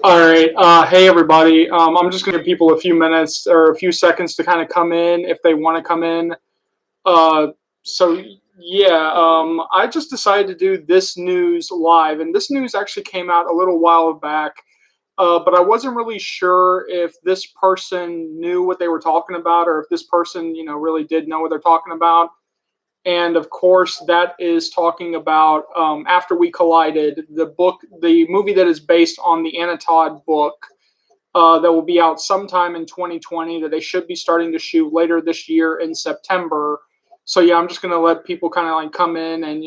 All right. Hey, everybody. I'm just going to give people a few minutes or a few seconds to kind of come in if they want to come in. Uh, so, yeah, I just decided to do this news live. And this news actually came out a little while back, but I wasn't really sure if this person knew what they were talking about or if this person, really did know what they're talking about. And of course, that is talking about After We Collided, the movie that is based on the Anna Todd book that will be out sometime in 2020 that they should be starting to shoot later this year in September. So yeah, I'm just gonna let people kind of like come in and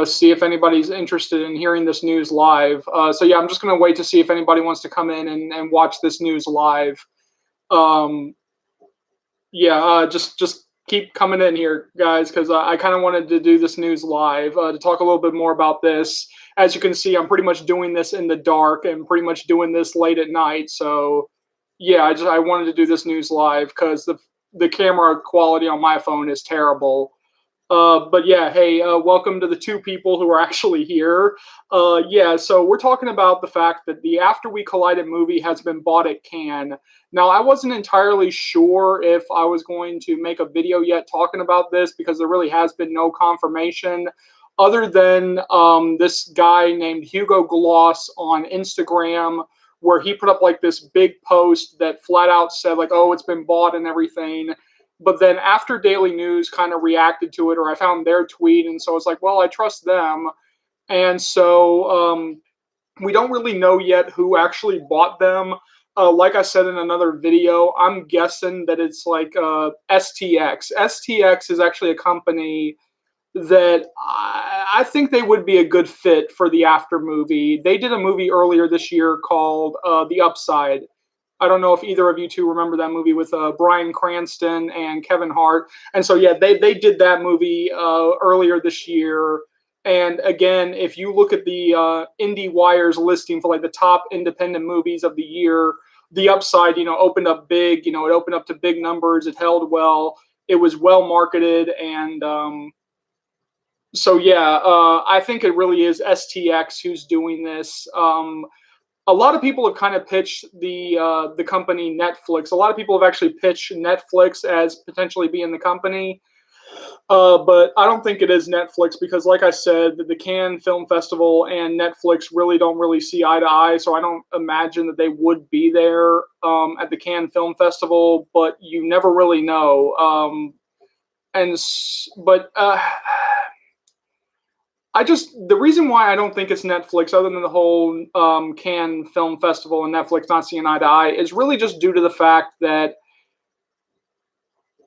see if anybody's interested in hearing this news live. So yeah, I'm just gonna wait to see if anybody wants to come in and watch this news live. Um, yeah, just keep coming in here, guys, because I kind of wanted to do this news live to talk a little bit more about this. As you can see, I'm pretty much doing this in the dark and pretty much doing this late at night. So, yeah, I wanted to do this news live because the camera quality on my phone is terrible. But yeah, hey, welcome to the two people who are actually here. Yeah, so we're talking about the fact that the After We Collided movie has been bought at Cannes. Now, I wasn't entirely sure if I was going to make a video yet talking about this because there really has been no confirmation other than this guy named Hugo Gloss on Instagram, where he put up like this big post that flat out said, like, oh, it's been bought and everything. But then after Daily News kind of reacted to it, or I found their tweet, and so it's like, well, I trust them. And so we don't really know yet who actually bought them. Like I said in another video, I'm guessing that it's like STX. STX is actually a company that I think they would be a good fit for the After movie. They did a movie earlier this year called The Upside. I don't know if either of you two remember that movie with Bryan Cranston and Kevin Hart. And so, yeah, they did that movie earlier this year. And again, if you look at the IndieWire's listing for like the top independent movies of the year, The Upside, opened up big. It opened up to big numbers. It held well. It was well marketed, and so yeah, I think it really is STX who's doing this. A lot of people have kind of pitched the company Netflix. A lot of people have actually pitched Netflix as potentially being the company, but I don't think it is Netflix because, like I said, the Cannes Film Festival and Netflix don't really see eye to eye. So I don't imagine that they would be there at the Cannes Film Festival. But you never really know. But the reason why I don't think it's Netflix, other than the whole Cannes Film Festival and Netflix not seeing eye to eye, is really just due to the fact that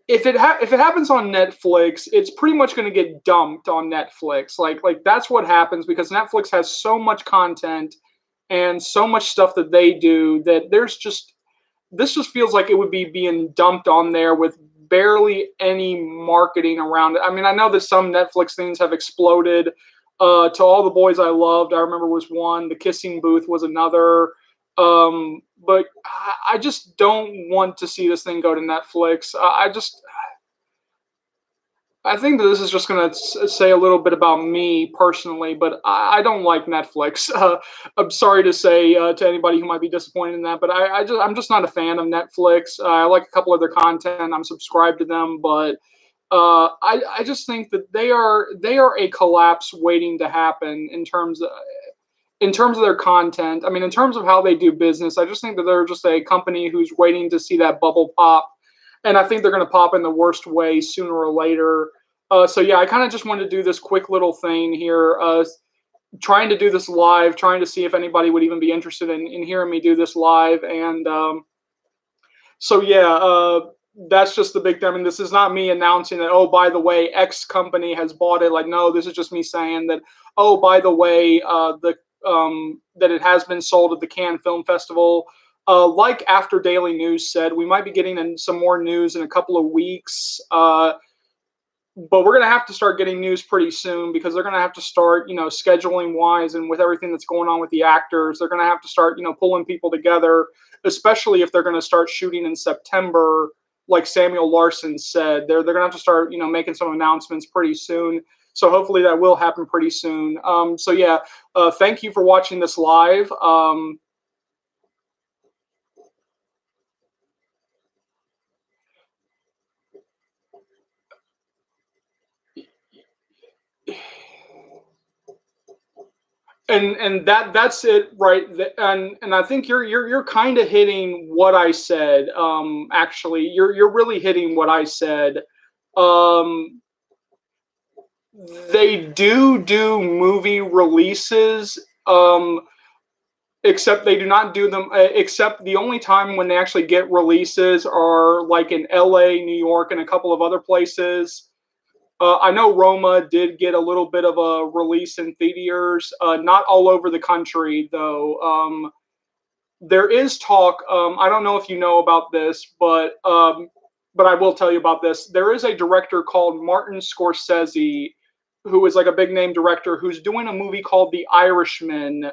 if it happens on Netflix, it's pretty much going to get dumped on Netflix. Like that's what happens because Netflix has so much content and so much stuff that they do that this just feels like it would be being dumped on there with barely any marketing around it. I mean, I know that some Netflix things have exploded. To All the Boys I Loved, I remember was one. The Kissing Booth was another. But I just don't want to see this thing go to Netflix. I think that this is just going to say a little bit about me personally, but I don't like Netflix. I'm sorry to say to anybody who might be disappointed in that, but I'm just not a fan of Netflix. I like a couple of their content. I'm subscribed to them, but I just think that they are a collapse waiting to happen in terms of their content. I mean, in terms of how they do business, I just think that they're just a company who's waiting to see that bubble pop, and I think they're going to pop in the worst way sooner or later. So yeah, I kind of just wanted to do this quick little thing here, trying to do this live, trying to see if anybody would even be interested in hearing me do this live, and so yeah, that's just the big thing. I mean, this is not me announcing that, oh, by the way, X company has bought it. Like, no, this is just me saying that, oh, by the way, that it has been sold at the Cannes Film Festival. Like After Daily News said, we might be getting in some more news in a couple of weeks. But we're going to have to start getting news pretty soon because they're going to have to start, scheduling wise and with everything that's going on with the actors, they're going to have to start, pulling people together, especially if they're going to start shooting in September, like Samuel Larson said. They're going to have to start, making some announcements pretty soon. So hopefully that will happen pretty soon. So yeah, thank you for watching this live. And that's it, right? And I think you're kind of hitting what I said. Actually, you're really hitting what I said. Um, they do movie releases. Except they do not do them. Except the only time when they actually get releases are like in L.A., New York, and a couple of other places. I know Roma did get a little bit of a release in theaters, not all over the country though. There is talk. I don't know if you know about this, but I will tell you about this. There is a director called Martin Scorsese, who is like a big name director, who's doing a movie called The Irishman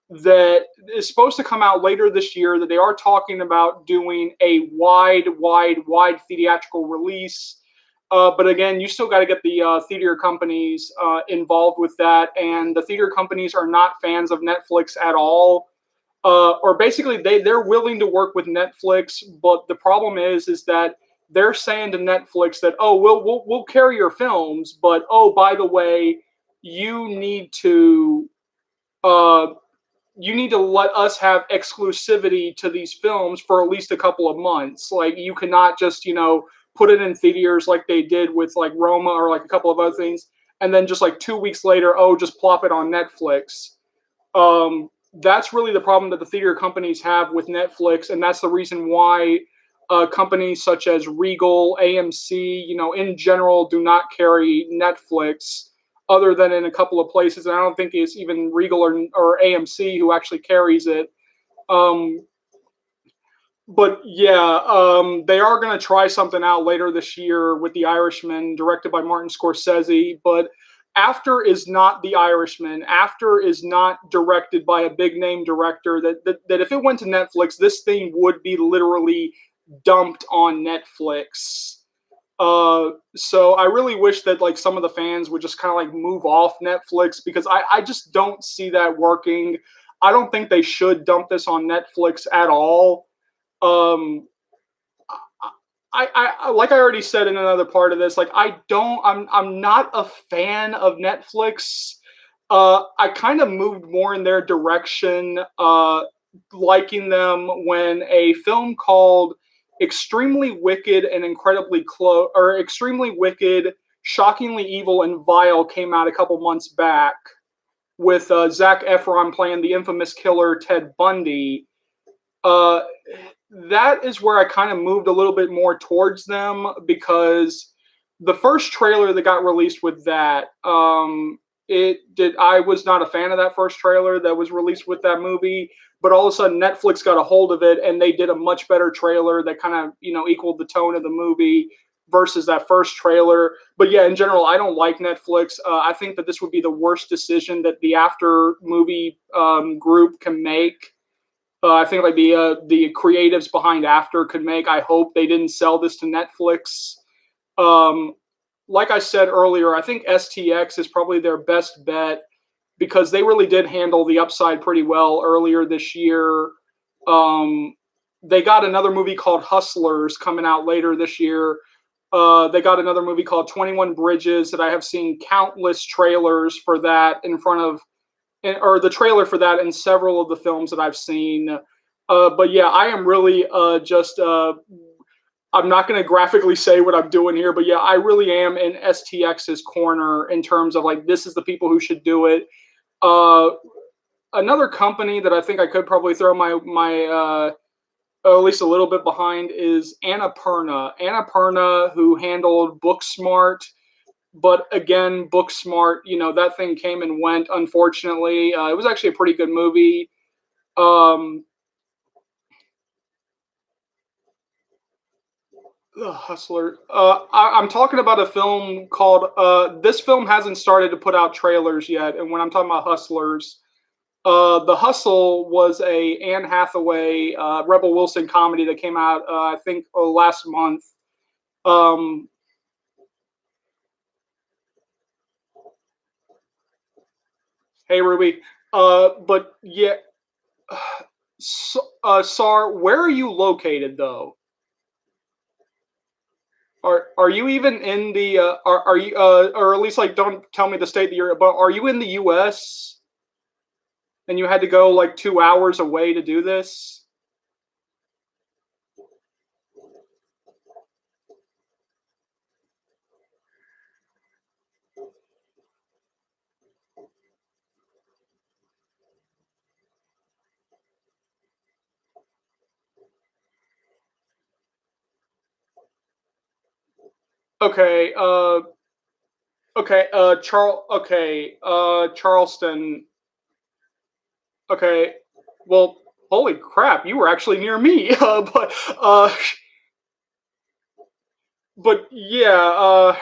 that is supposed to come out later this year. That they are talking about doing a wide theatrical release. But again, you still got to get the theater companies involved with that, and the theater companies are not fans of Netflix at all. Or basically, they're willing to work with Netflix, but the problem is that they're saying to Netflix that, oh, we'll carry your films, but oh, by the way, you need to uh, let us have exclusivity to these films for at least a couple of months. Like you cannot just, put it in theaters like they did with like Roma or like a couple of other things, and then just like 2 weeks later, oh, just plop it on Netflix. That's really the problem that the theater companies have with Netflix, and that's the reason why companies such as Regal, AMC, in general, do not carry Netflix, other than in a couple of places. And I don't think it's even Regal or AMC who actually carries it. Um, but yeah, they are going to try something out later this year with The Irishman, directed by Martin Scorsese. But After is not The Irishman. After is not directed by a big name director. That if it went to Netflix, this thing would be literally dumped on Netflix. So I really wish that like some of the fans would just kind of like move off Netflix, because I just don't see that working. I don't think they should dump this on Netflix at all. Um, I like I already said in another part of this, like I'm not a fan of Netflix. I kind of moved more in their direction, liking them when a film called Extremely Wicked and Incredibly Close, or Extremely Wicked, Shockingly Evil and Vile, came out a couple months back with Zac Efron playing the infamous killer Ted Bundy. Uh, that is where I kind of moved a little bit more towards them, because the first trailer that got released with that, I was not a fan of that first trailer that was released with that movie, but all of a sudden Netflix got a hold of it and they did a much better trailer that kind of, equaled the tone of the movie versus that first trailer. But yeah, in general, I don't like Netflix. I think that this would be the worst decision that the After movie group can make. I think like the creatives behind After could make. I hope they didn't sell this to Netflix. Um, like I said earlier, I think STX is probably their best bet, because they really did handle the upside pretty well earlier this year. Um, they got another movie called Hustlers coming out later this year. They got another movie called 21 Bridges that I have seen countless trailers for that in front of, or the trailer for that in several of the films that I've seen. But yeah, I am really just. I'm not going to graphically say what I'm doing here, but yeah, I really am in STX's corner in terms of like, this is the people who should do it. Uh, Another company that I think I could probably throw my at least a little bit behind is Annapurna. Annapurna, who handled Booksmart, but again, Booksmart, that thing came and went. Unfortunately, it was actually a pretty good movie. Um, Hustler. I'm talking about a film called. This film hasn't started to put out trailers yet, and when I'm talking about Hustlers, The Hustle was a Anne Hathaway, Rebel Wilson comedy that came out, I think, last month. Um, Hey, Ruby. But yeah, so, Sar, where are you located though? Are you even in the are you or at least like don't tell me the state that you're but are you in the US and you had to go like 2 hours away to do this? Okay, Charleston. Okay. Well, holy crap, you were actually near me. Uh but yeah,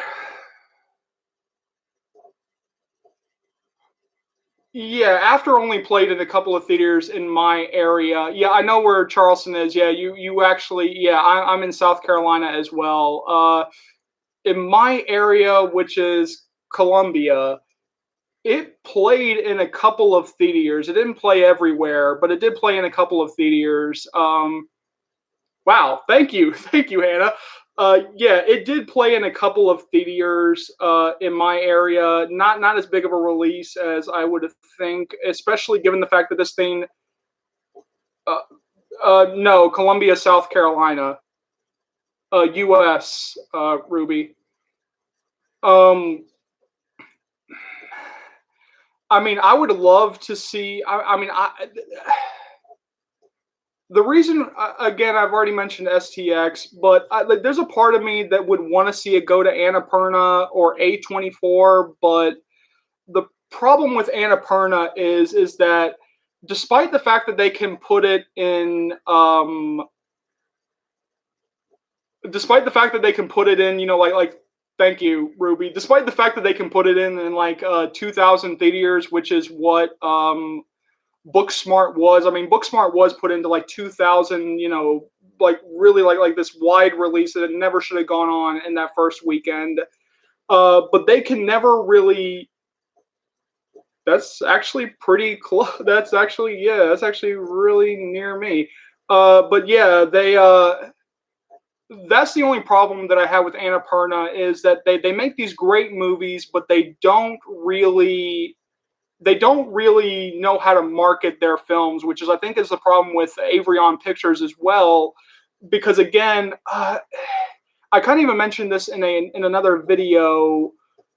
yeah, after only played in a couple of theaters in my area. Yeah, I know where Charleston is. Yeah, you actually yeah, I'm in South Carolina as well. In my area, which is Columbia, it played in a couple of theaters. It didn't play everywhere, but it did play in a couple of theaters. Wow, thank you, thank you, Hannah. Yeah, it did play in a couple of theaters in my area. Not as big of a release as I would think, especially given the fact that this thing. Uh, no, Columbia, South Carolina, U.S. Ruby. Um, I mean, I would love to see. I mean, the reason again I've already mentioned STX, but like, there's a part of me that would want to see it go to Annapurna or A24, but the problem with Annapurna is that despite the fact that they can put it in despite the fact that they can put it in, like thank you, Ruby. Despite the fact that they can put it in like 2,000 theaters, which is what Booksmart was. I mean, Booksmart was put into like 2,000, like really like this wide release that it never should have gone on in that first weekend. But they can never really. That's actually pretty close. That's actually yeah. That's actually really near me. But yeah, they. That's the only problem that I have with Annapurna is that they make these great movies, but they don't really know how to market their films, which is I think is the problem with Avrion Pictures as well. Because again, I kind of even mentioned this in another video,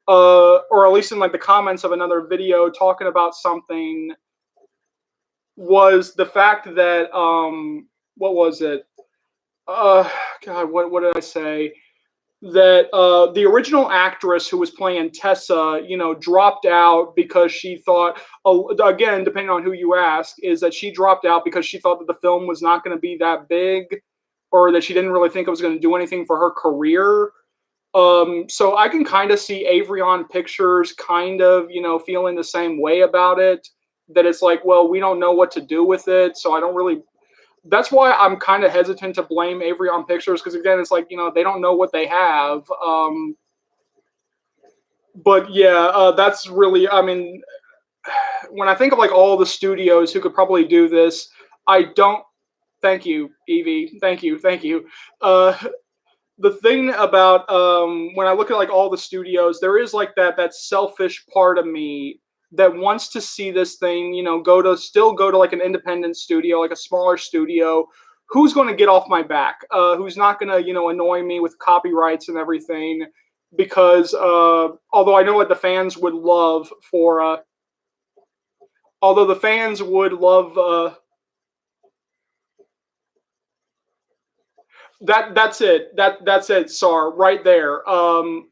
or at least in like the comments of another video talking about something was the fact that what was it? God, what did I say? That the original actress who was playing Tessa, dropped out because she thought, again, depending on who you ask, is that she dropped out because she thought that the film was not going to be that big, or that she didn't really think it was going to do anything for her career. So I can kind of see Avrion Pictures kind of, feeling the same way about it. That it's like, well, we don't know what to do with it, so I don't really that's why I'm kind of hesitant to blame Avery on Pictures because again, it's like they don't know what they have. But yeah, that's really. I mean, when I think of like all the studios who could probably do this, I don't. Thank you, Evie. Thank you. Thank you. Uh, the thing about when I look at like all the studios, there is like that selfish part of me that wants to see this thing, go to like an independent studio, like a smaller studio. Who's going to get off my back? Who's not going to annoy me with copyrights and everything? Because although I know what the fans would love for, although the fans would love that's it. That's it, Sar, right there.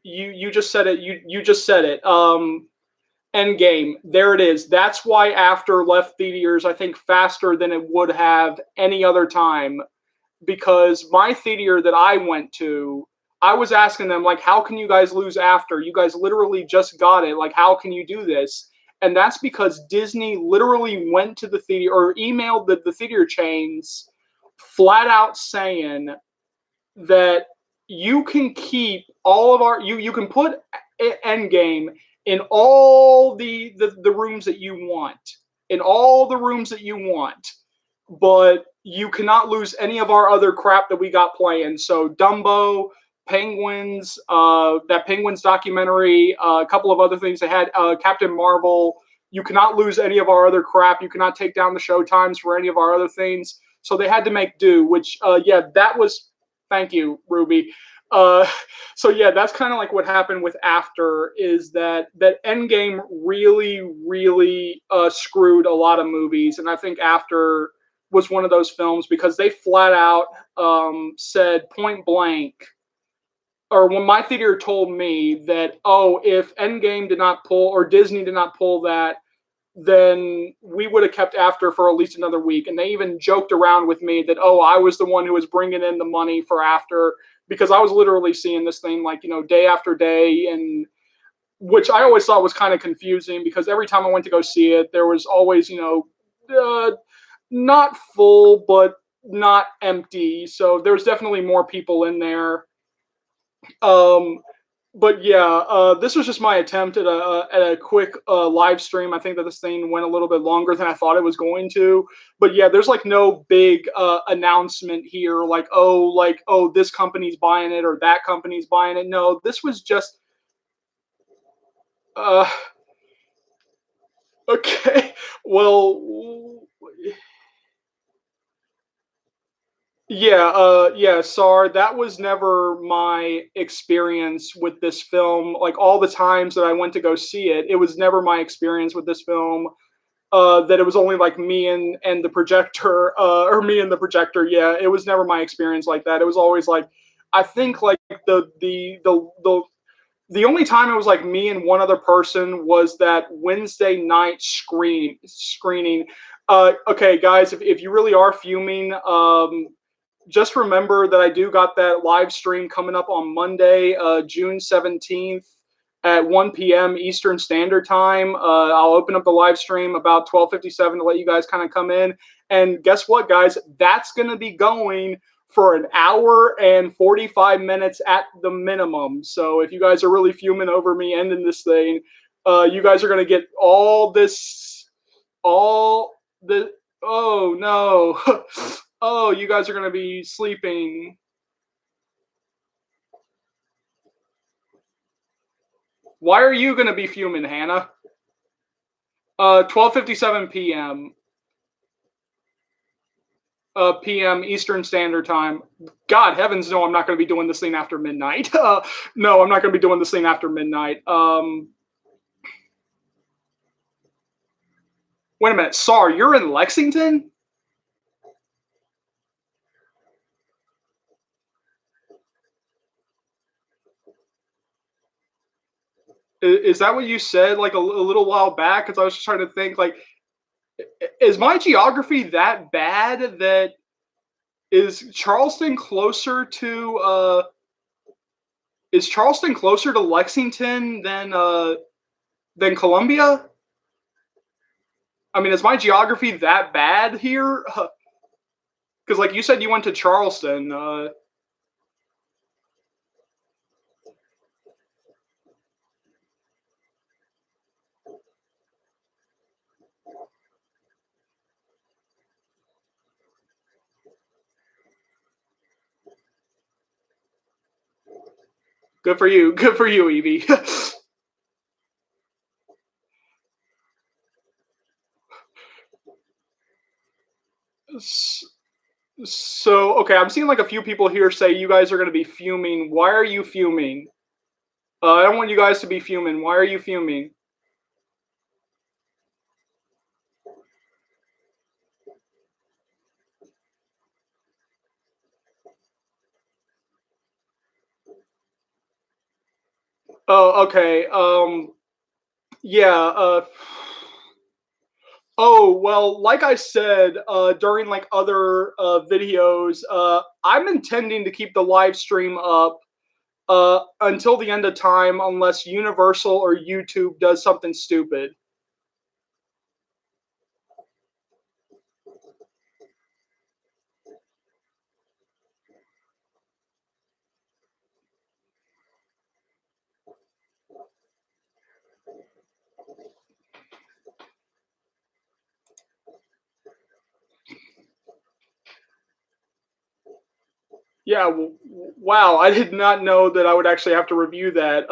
You just said it. You just said it. Endgame. There it is. That's why after left theaters, I think faster than it would have any other time. Because my theater that I went to, I was asking them like, how can you guys lose after? You guys literally just got it. Like, how can you do this? And that's because Disney literally went to the theater or emailed the theater chains flat out saying that you can keep all of our you can put Endgame in all the rooms that you want, in all the rooms that you want, but you cannot lose any of our other crap that we got playing. So Dumbo, Penguins, that Penguins documentary, a couple of other things they had, Captain Marvel. You cannot lose any of our other crap. You cannot take down the show times for any of our other things. So they had to make do. Which, yeah, that was. Thank you, Ruby. Uh, so yeah, that's kind of like what happened with After is that Endgame really screwed a lot of movies, and I think After was one of those films because they flat out said point blank, or when my theater told me that, oh, if Endgame did not pull or Disney did not pull that, then we would have kept After for at least another week. And they even joked around with me that, oh, I was the one who was bringing in the money for After because I was literally seeing this thing like, day after day. And which I always thought was kind of confusing because every time I went to go see it, there was always, not full, but not empty. So there's definitely more people in there. Um, but yeah, this was just my attempt at a quick live stream. I think that this thing went a little bit longer than I thought it was going to. But yeah, there's like no big announcement here, like oh, this company's buying it or that company's buying it. No, this was just uh, okay. Well, yeah, Sar, that was never my experience with this film. Like all the times that I went to go see it, it was never my experience with this film. That it was only like me and the projector, or me and the projector. Yeah, it was never my experience like that. It was always like, I think like the only time it was like me and one other person was that Wednesday night screening. Okay, guys, if you really are fuming, just remember that I do got that live stream coming up on Monday, June 17th at 1 p.m. Eastern Standard Time. I'll open up the live stream about 12:57 to let you guys kind of come in. And guess what, guys? That's going to be going for an hour and 45 minutes at the minimum. So if you guys are really fuming over me ending this thing, you guys are going to get all the, oh no. Oh, you guys are going to be sleeping. Why are you going to be fuming, Hannah? 12:57 p.m. PM Eastern Standard Time. God heavens, no, I'm not going to be doing this thing after midnight. No, I'm not going to be doing this thing after midnight. Wait a minute, Sar, you're in Lexington? Is that what you said like a little while back? Because I was just trying to think, like, is my geography that bad that is Charleston closer to is Charleston closer to Lexington than Columbia? I mean, is my geography that bad here? Because, like you said, you went to Charleston. Good for you. Good for you, Evie. So, okay, I'm seeing like a few people here say you guys are going to be fuming. Why are you fuming? I don't want you guys to be fuming. Why are you fuming? Oh, okay. Yeah. Oh, well, like I said during like other videos, I'm intending to keep the live stream up until the end of time, unless Universal or YouTube does something stupid. Yeah. Wow. I did not know that I would actually have to review that.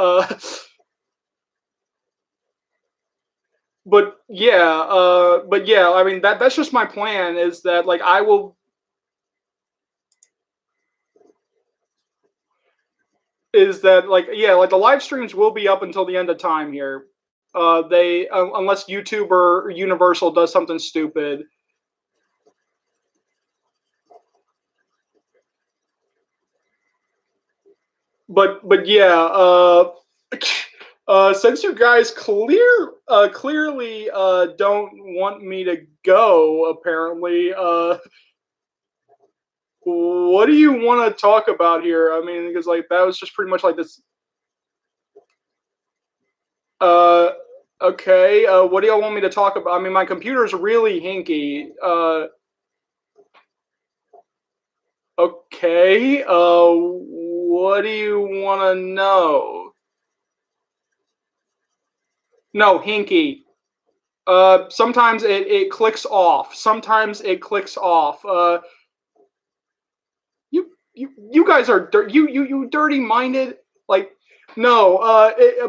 But yeah. I mean that's just my plan. Is that like I will is that like yeah like the live streams will be up until the end of time here. They unless YouTube or Universal does something stupid. But yeah, since you guys clearly don't want me to go, apparently, what do you want to talk about here? I mean, because like that was just pretty much like this. Uh, okay, what do y'all want me to talk about? I mean, my computer's really hinky. Okay, what do you want to know? No, hinky. Sometimes it clicks off. Sometimes it clicks off. You guys are you dirty minded. Like no,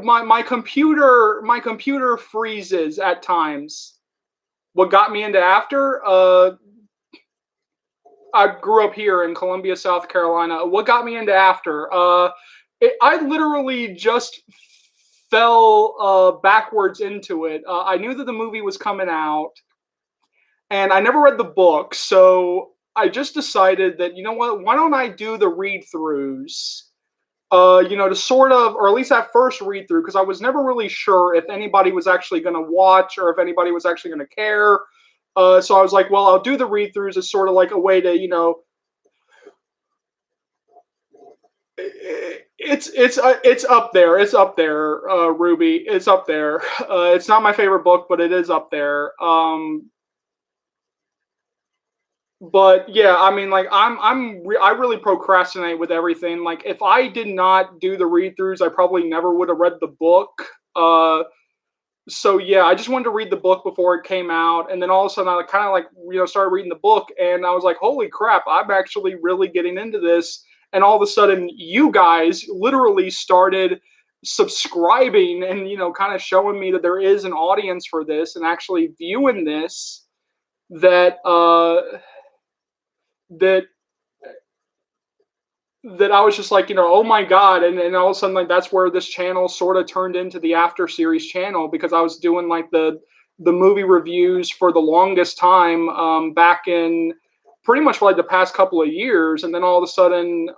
my computer freezes at times. What got me into After? I grew up here in Columbia, South Carolina. What got me into After? I literally just fell backwards into it. I knew that the movie was coming out, and I never read the book, so I just decided that you know what? Why don't I do the read throughs? To sort of, or at least that first read through, because I was never really sure if anybody was actually going to watch or if anybody was actually going to care. So I was like, well, I'll do the read throughs as sort of like a way to, it's up there. It's up there, Ruby. It's up there. It's not my favorite book, but it is up there. But yeah, I mean, like I really procrastinate with everything. Like if I did not do the read throughs, I probably never would have read the book. Uh, so yeah, I just wanted to read the book before it came out, and then all of a sudden I kind of like started reading the book, and I was like, holy crap, I'm actually really getting into this. And all of a sudden, you guys literally started subscribing and kind of showing me that there is an audience for this and actually viewing this that that that I was just like, oh my god, and all of a sudden like that's where this channel sort of turned into the After Series channel because I was doing like the movie reviews for the longest time back in pretty much for like the past couple of years, and then all of a sudden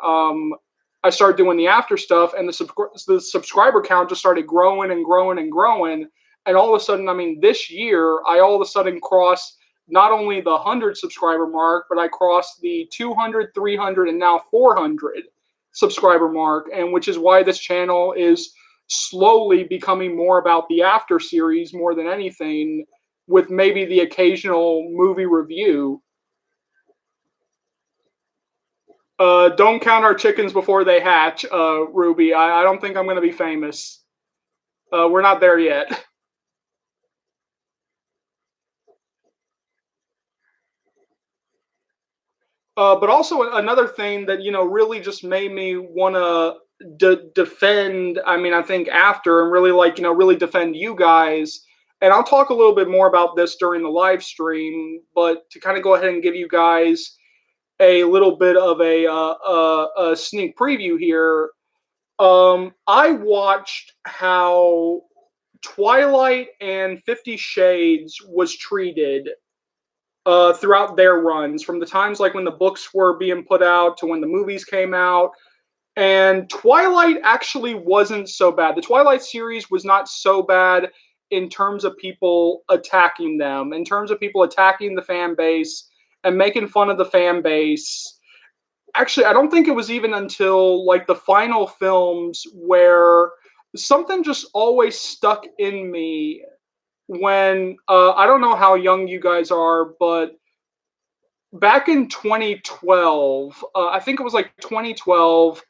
I started doing the After stuff, and the subscriber count just started growing and growing and growing, and all of a sudden, I mean, this year I all of a sudden crossed not only the 100 subscriber mark, but I crossed the 200, 300, and now 400 subscriber mark, and which is why this channel is slowly becoming more about the After series more than anything, with maybe the occasional movie review. Don't count our chickens before they hatch, Ruby. I don't think I'm going to be famous. We're not there yet. But also another thing that really just made me want to defend. I mean, I think After and really like really defend you guys. And I'll talk a little bit more about this during the live stream. But to kind of go ahead and give you guys a little bit of a sneak preview here. I watched how Twilight and 50 Shades was treated throughout their runs, from the times like when the books were being put out to when the movies came out. And Twilight actually wasn't so bad. The Twilight series was not so bad in terms of people attacking them, in terms of people attacking the fan base and making fun of the fan base. Actually, I don't think it was even until like the final films where something just always stuck in me when I don't know how young you guys are, but back in 2012, I think it was like 2012,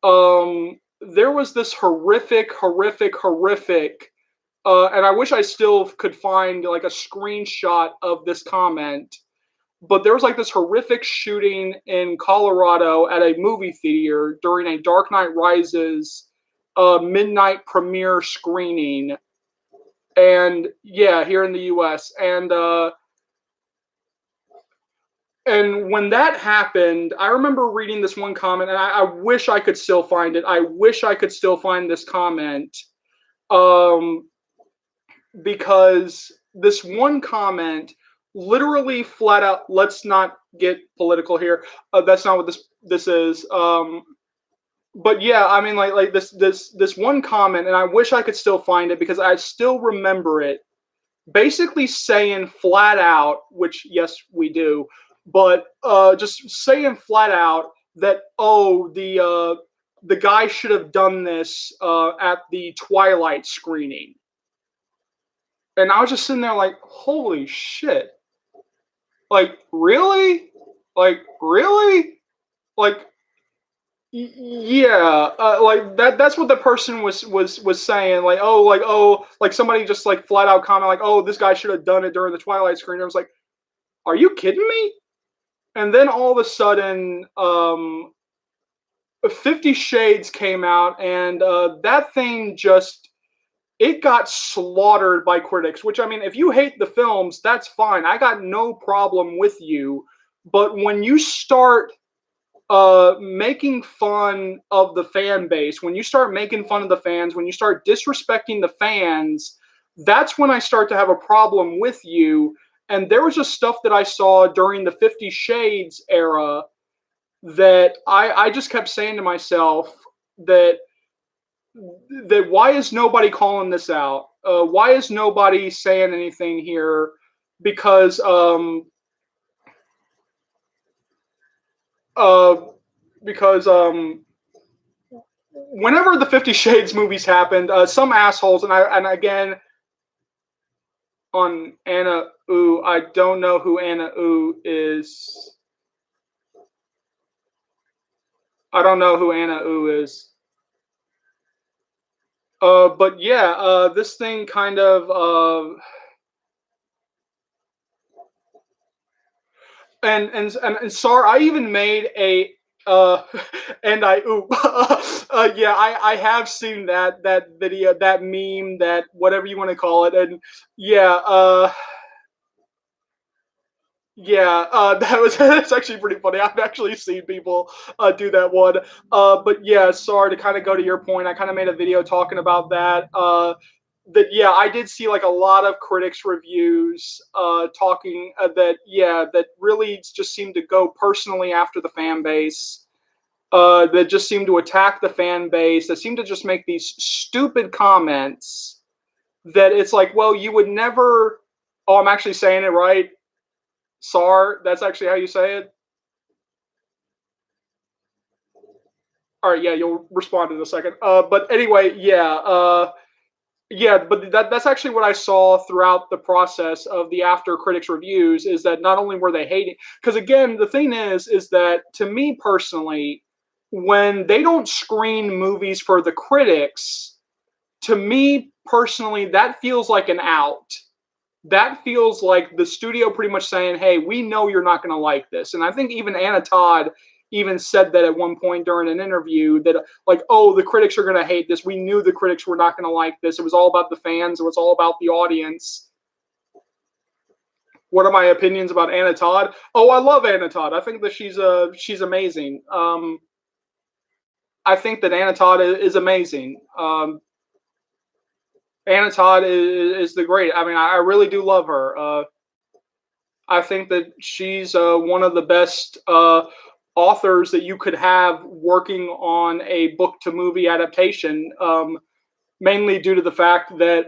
there was this horrific, and I wish I still could find like a screenshot of this comment. but there was like this horrific shooting in Colorado at a movie theater during a Dark Knight Rises midnight premiere screening, and yeah, here in the U.S. And when that happened, I remember reading this one comment, and I wish I could still find it. I wish I could still find this comment, um, because this one comment literally flat out. Let's not get political here. That's not what this is. But yeah, I mean, like this one comment, and I wish I could still find it because I still remember it. Basically saying flat out, which yes we do, but just saying flat out that the guy should have done this at the Twilight screening, and I was just sitting there like, holy shit, like really, like really, like yeah, like that's what the person was saying, like somebody just like flat out comment like, oh, this guy should have done it during the Twilight screen. I was like, are you kidding me? And then all of a sudden, 50 Shades came out, and that thing just it got slaughtered by critics. Which I mean, if you hate the films, that's fine. I got no problem with you. But when you start making fun of the fan base, when you start making fun of the fans, when you start disrespecting the fans, that's when I start to have a problem with you. And there was just stuff that I saw during the 50 Shades era that I just kept saying to myself that why is nobody calling this out? Why is nobody saying anything here? Because uh, because whenever the 50 Shades movies happened, some assholes, and again, on Anna Ooh, I don't know who Anna Ooh is. I don't know who Anna Ooh is. But yeah, this thing kind of and sorry, I even made a uh and I ooh yeah, I have seen that video, that meme, that whatever you want to call it, and yeah, yeah, that was that's actually pretty funny. I've actually seen people do that one. But yeah, sorry to kind of go to your point. I kind of made a video talking about that. That yeah, I did see like a lot of critics reviews talking that yeah, that really just seemed to go personally after the fan base. That just seemed to attack the fan base. That seemed to just make these stupid comments. That it's like, well, you would never. Oh, I'm actually saying it right. Sar, that's actually how you say it. All right, yeah, you'll respond in a second. But anyway, yeah, yeah, but that's actually what I saw throughout the process of the after critics reviews is that not only were they hating, because again, the thing is that to me personally, when they don't screen movies for the critics, to me personally, that feels like an out. That feels like the studio pretty much saying, "Hey, we know you're not going to like this." And I think even Anna Todd even said that at one point during an interview that like, "Oh, the critics are going to hate this. We knew the critics were not going to like this. It was all about the fans. It was all about the audience." What are my opinions about Anna Todd? Oh, I love Anna Todd. I think that she's amazing. I think that Anna Todd is amazing. Anna Todd is the great. I mean, I really do love her. I think that she's one of the best authors that you could have working on a book to movie adaptation, mainly due to the fact that,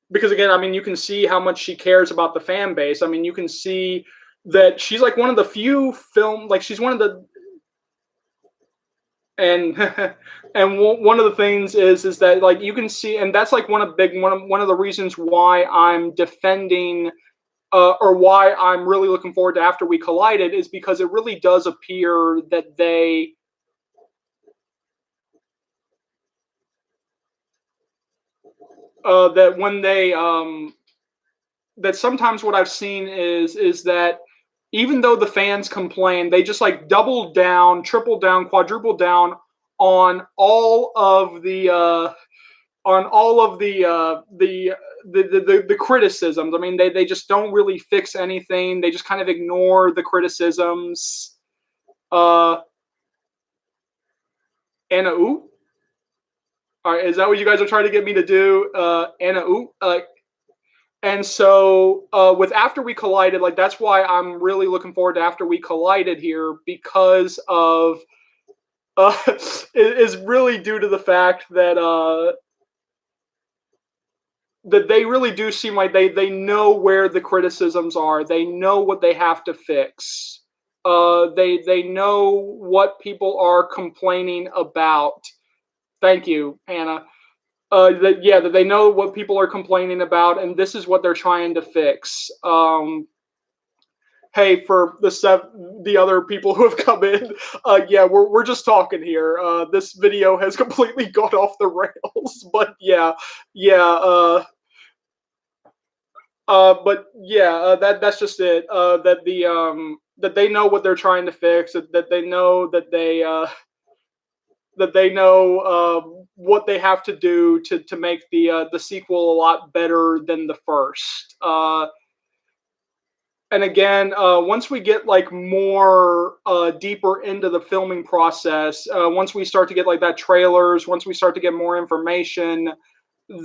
because again, I mean, you can see how much she cares about the fan base. I mean, you can see that she's like one of the few like she's one of the, and one of the things is that like you can see, and that's like one of the reasons why I'm defending or why I'm really looking forward to After We Collided is because it really does appear that that when they that sometimes what I've seen is that even though the fans complain, they just like double down, triple down, quadruple down on all of the the criticisms. I mean, they just don't really fix anything. They just kind of ignore the criticisms. Anna Ooh? All right, is that what you guys are trying to get me to do? Anna Ooh? And so with After We Collided, like that's why I'm really looking forward to After We Collided here, because of is really due to the fact that that they really do seem like they know where the criticisms are. They know what they have to fix. They know what people are complaining about. Thank you, Hannah. That they know what people are complaining about, and this is what they're trying to fix. Hey, for the other people who have come in, yeah, we're just talking here. This video has completely gone off the rails, but yeah. But yeah, that's just it. That they know what they're trying to fix. That they know that they know what they have to do to make the sequel a lot better than the first. And again, once we get like more deeper into the filming process, once we start to get like that trailers, once we start to get more information,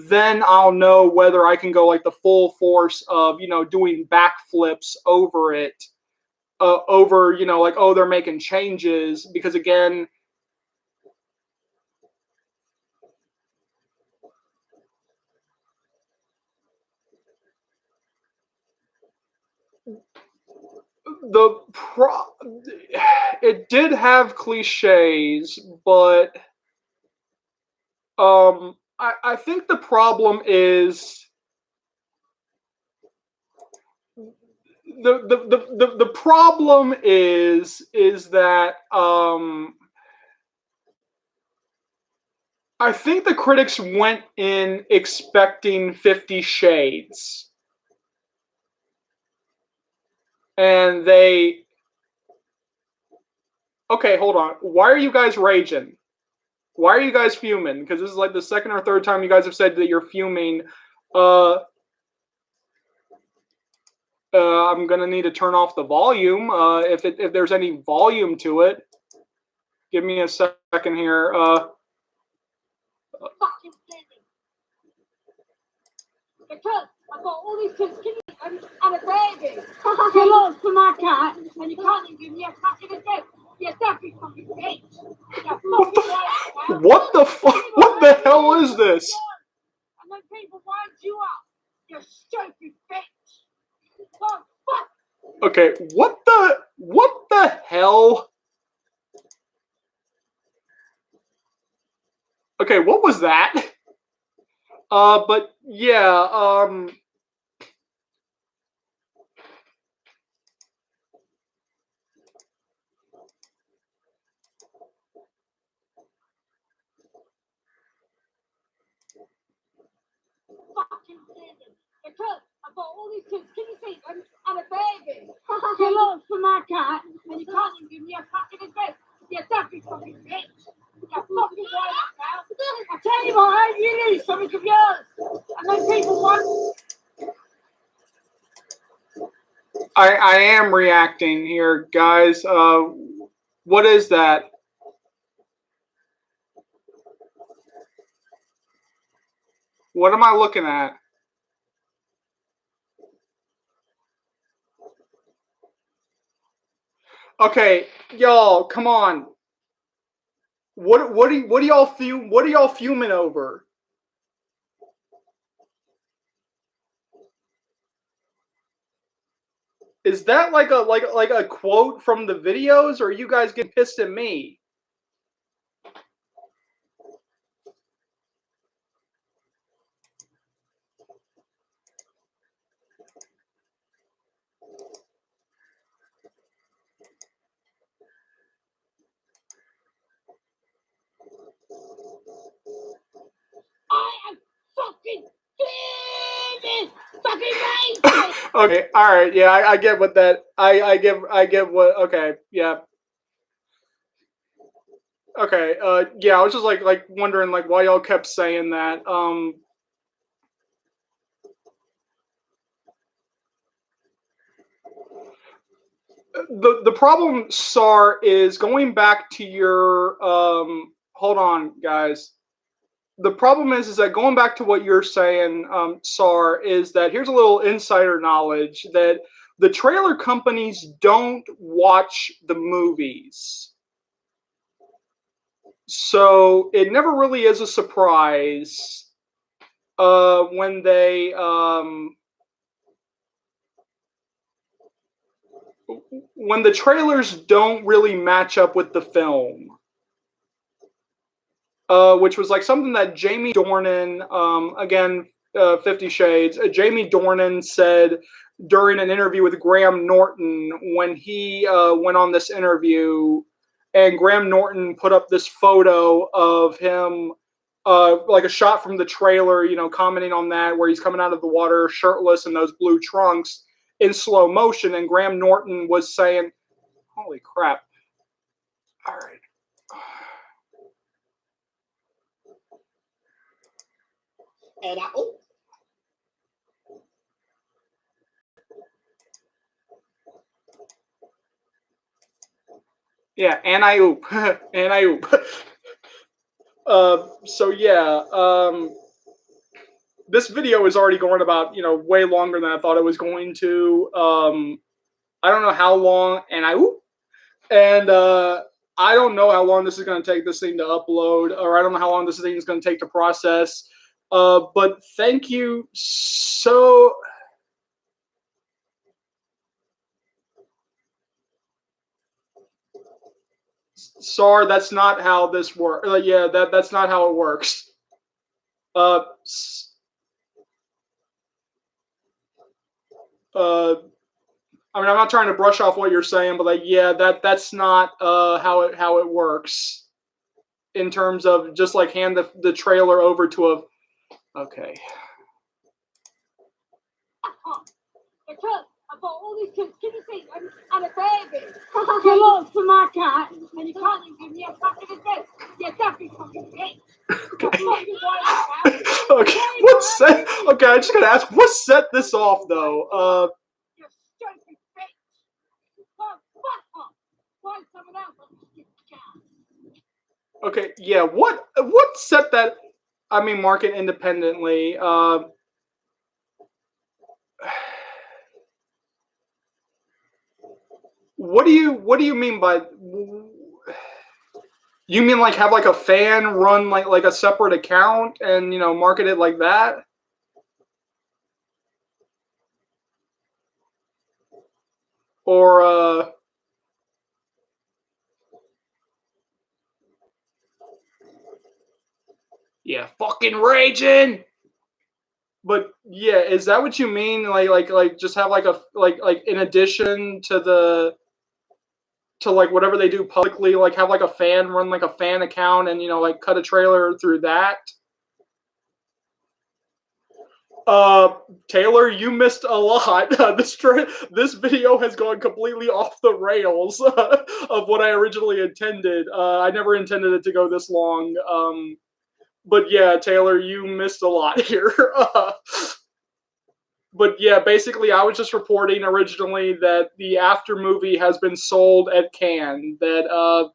then I'll know whether I can go like the full force of doing backflips over it, over like, oh, they're making changes, because again, the pro it did have cliches, but I think the problem is the problem is that I think the critics went in expecting 50 Shades, and they okay, hold on. Why are you guys raging? Why are you guys fuming? Because this is like the second or third time you guys have said that you're fuming. Uh, I'm gonna need to turn off the volume. If there's any volume to it, give me a second here. Because I've got all these kids and a baby. You're lost for my cat, and you can't even give me a cat in a day. You're definitely fucking bitch. What the fuck? What the hell is this? And when people wind you up, you stupid bitch. Oh, fuck. Okay, what the hell? Okay, what was that? But yeah, fucking kidding. Because I've got all these kids, can you see them? And a baby. You're lost for my cat, and you can't even give me a cat in a day. You're definitely fucking bitch. You're fucking right now. I tell you what, I hope you lose something of yours. And then people want. I am reacting here, guys. What is that? What am I looking at? Okay, y'all, come on. What do y'all fuming over? Is that like a quote from the videos, or are you guys getting pissed at me? I am fucking fuming! Fucking raging! Okay, all right, yeah, I get what that. I get what. Okay, yeah, okay, yeah. I was just like wondering like why y'all kept saying that. The problem, Sar, is going back to your hold on, guys. The problem is that going back to what you're saying, Sar, is that here's a little insider knowledge that the trailer companies don't watch the movies. So it never really is a surprise when when the trailers don't really match up with the film. Which was like something that Jamie Dornan, again, 50 Shades, Jamie Dornan said during an interview with Graham Norton when he went on this interview, and Graham Norton put up this photo of him, like a shot from the trailer, commenting on that where he's coming out of the water shirtless in those blue trunks in slow motion, and Graham Norton was saying, "Holy crap! All right." And Yeah, and I oop, and I oop. So yeah, this video is already going about way longer than I thought it was going to. I don't know how long, and I oop, and I don't know how long this is going to take this thing to upload, or I don't know how long this thing is going to take to process. But thank you so. Sorry, that's not how this works. Yeah, that's not how it works. Uh, uh, I mean, I'm not trying to brush off what you're saying, but like, yeah, that's not how it works in terms of just like hand the trailer over to a. Okay. the truck. I bought all these kids. Can you see? I'm a baby. You lost for my cat, and you can't even give me a fucking address. You're definitely fucking bitch. Okay. What set? Okay, I just gotta ask. What set this off though? You stupid bitch. Well, fuck off. Find someone else on this cat. Okay. Yeah. What set that? I mean, market independently. What do you mean by? You mean like have like a fan run like a separate account and market it like that? Or yeah, fucking raging. But yeah, is that what you mean? Like just have like a like in addition to like whatever they do publicly, like have like a fan run like a fan account and like cut a trailer through that. Taylor, you missed a lot. This video has gone completely off the rails of what I originally intended. I never intended it to go this long. But yeah, Taylor, you missed a lot here. But yeah, basically, I was just reporting originally that the after movie has been sold at Cannes. That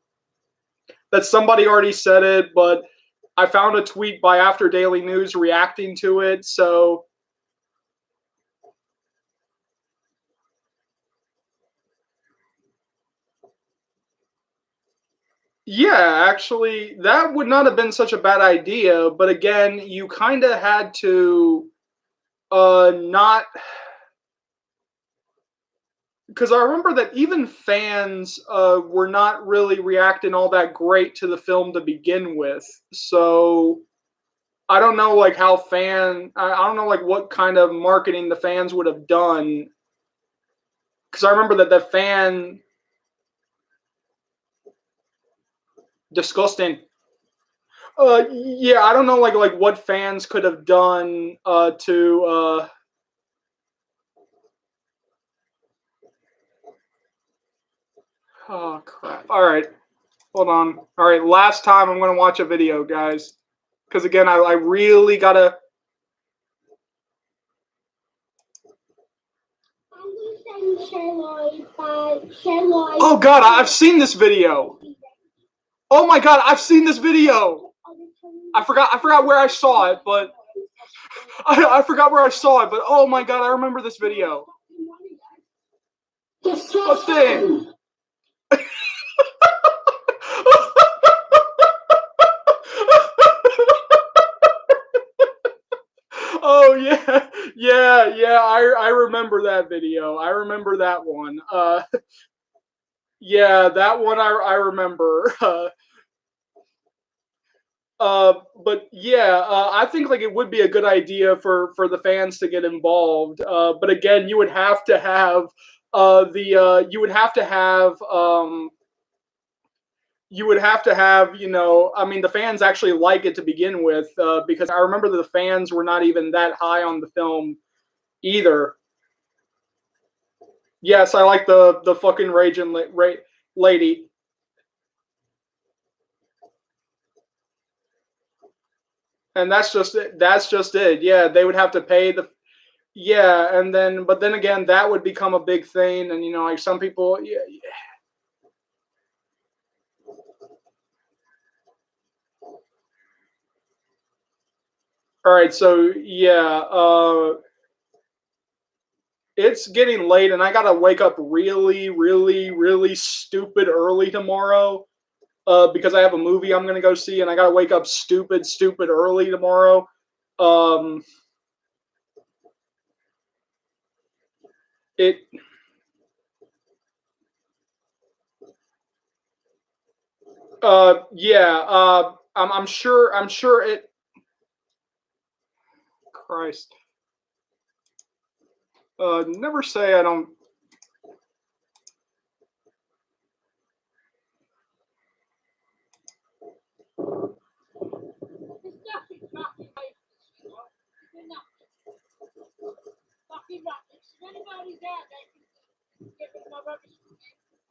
somebody already said it, but I found a tweet by After Daily News reacting to it. So yeah, actually, that would not have been such a bad idea. But again, you kind of had to not, because I remember that even fans were not really reacting all that great to the film to begin with. So I don't know like how I don't know like what kind of marketing the fans would have done, because I remember that the fan disgusting. Yeah, I don't know like what fans could have done to Oh crap! All right, hold on. All right, last time I'm gonna watch a video, guys, because again, I really gotta. Oh God, I've seen this video. Oh my God, I've seen this video. I forgot where I saw it, but I forgot where I saw it, but oh my God, I remember this video. What thing? Oh yeah, yeah. I remember that video. I remember that one. Yeah, that one I remember. But yeah, I think like it would be a good idea for the fans to get involved. But again, you would have to have you would have to have, I mean, the fans actually like it to begin with, because I remember that the fans were not even that high on the film either. Yes, I like the fucking raging lady. And that's just it. That's just it. Yeah, they would have to pay the. Yeah, and then but then again, that would become a big thing, and like some people. Yeah, yeah. All right, so yeah, it's getting late, and I gotta wake up really, really, really stupid early tomorrow. Because I have a movie I'm gonna go see, and I gotta wake up stupid, stupid early tomorrow. Um, it. Yeah. I'm sure. I'm sure it. Christ. Never say I don't.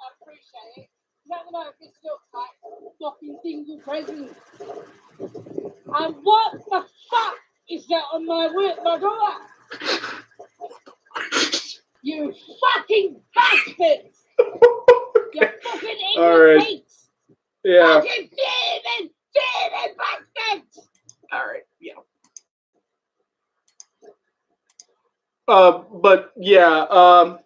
I appreciate it. Let me know if this looks like fucking single present. And what the fuck is that on my door? You fucking bastards! You fucking All right. idiots! Yeah. Fucking demon bastards! All right. Yeah. But yeah.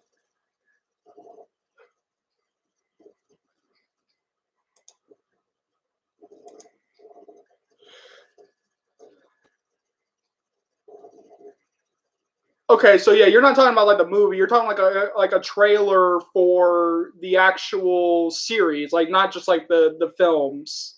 Okay, so yeah, you're not talking about like the movie. You're talking like a trailer for the actual series, like not just like the films.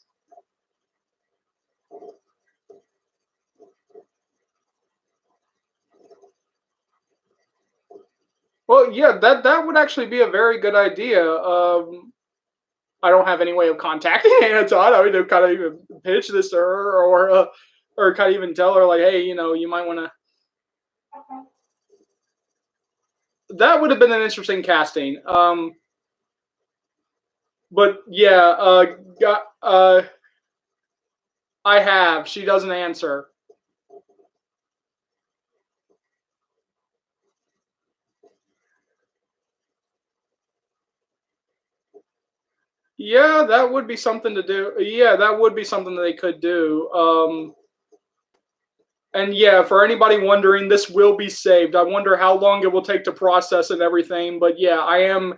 Well, yeah, that would actually be a very good idea. I don't have any way of contacting Anna Todd. I would kind of even pitch this to her, or kind of even tell her like, hey, you might want to. That would have been an interesting casting. But yeah, I have. She doesn't answer. Yeah, that would be something to do. Yeah, that would be something that they could do. And yeah, for anybody wondering, this will be saved. I wonder how long it will take to process and everything. But yeah, I am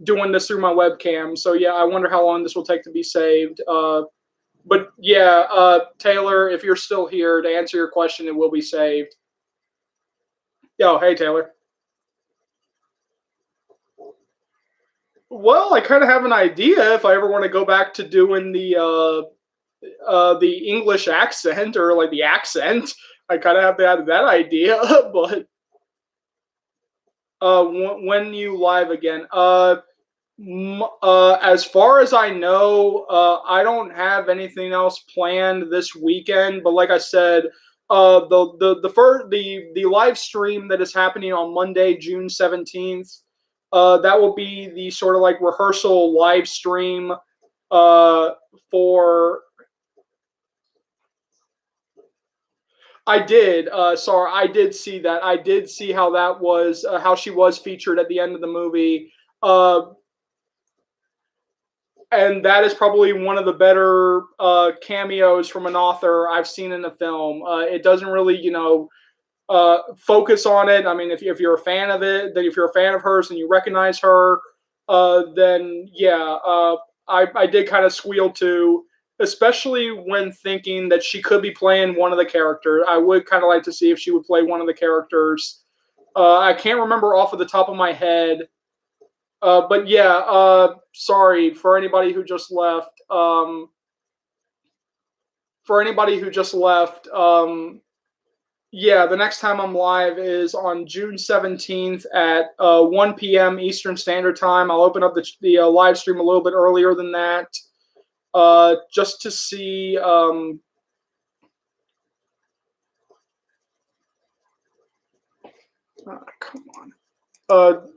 doing this through my webcam. So yeah, I wonder how long this will take to be saved. But yeah, Taylor, if you're still here to answer your question, it will be saved. Yo, hey Taylor. Well, I kind of have an idea if I ever want to go back to doing the English accent or like the accent. I kind of have that idea, but when you live again, as far as I know, I don't have anything else planned this weekend. But like I said, the live stream that is happening on Monday, June 17th. That will be the sort of like rehearsal live stream for. I did. Sorry, I did see that. I did see how that was, how she was featured at the end of the movie. Uh, and that is probably one of the better cameos from an author I've seen in a film. It doesn't really, focus on it. I mean, if you're a fan of it, then if you're a fan of hers and you recognize her, then yeah, I did kind of squeal too, especially when thinking that she could be playing one of the characters. I would kind of like to see if she would play one of the characters. I can't remember off of the top of my head, but yeah, sorry for anybody who just left. For anybody who just left, yeah, the next time I'm live is on June 17th at 1 p.m. Eastern Standard Time. I'll open up the live stream a little bit earlier than that, just to see. Come on.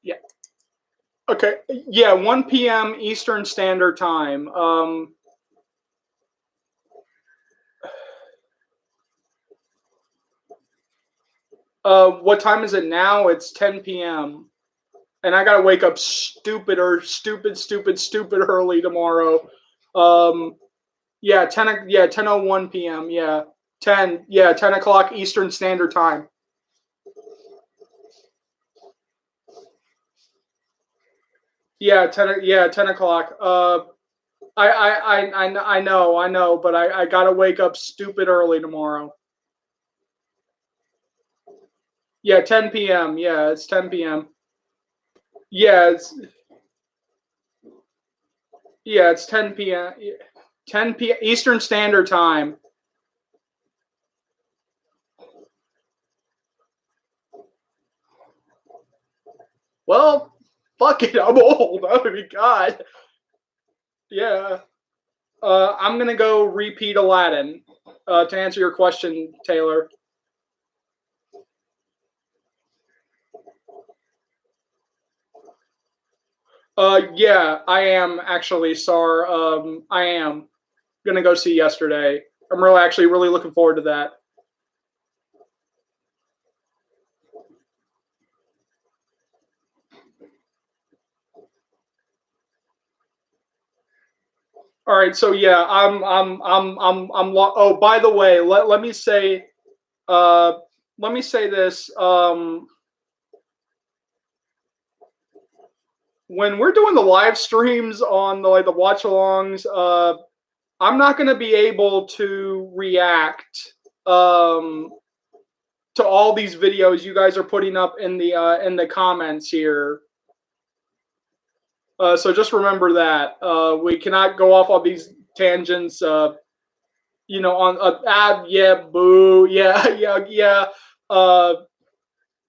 Yeah. Okay. Yeah, 1 p.m. Eastern Standard Time. What time is it now? It's 10 p.m. And I gotta wake up stupid early tomorrow. Yeah, 10:01 p.m. Yeah, 10 o'clock Eastern Standard Time. Yeah, 10 o'clock. I know, but I gotta wake up stupid early tomorrow. Yeah, 10 p.m. Yeah, it's 10 p.m. Yeah, it's 10 p.m. 10 p.m. Eastern Standard Time. Well, fuck it, I'm old. Oh my god. Yeah. I'm gonna go repeat Aladdin. To answer your question, Taylor. Yeah, I am actually, Sar. I am gonna go see Yesterday. I'm really looking forward to that. All right, so yeah, oh, by the way, let me say, uh, let me say this. When we're doing the live streams on the watch-alongs, I'm not going to be able to react to all these videos you guys are putting up in the comments here. So just remember that we cannot go off on these tangents. On yeah, boo, yeah, yeah.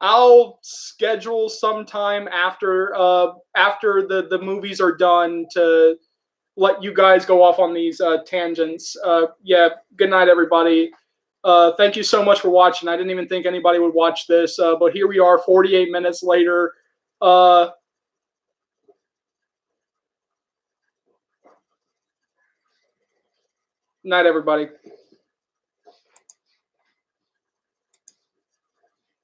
I'll schedule sometime after the movies are done to let you guys go off on these tangents. Yeah, good night, everybody. Thank you so much for watching. I didn't even think anybody would watch this, but here we are 48 minutes later. Night, everybody.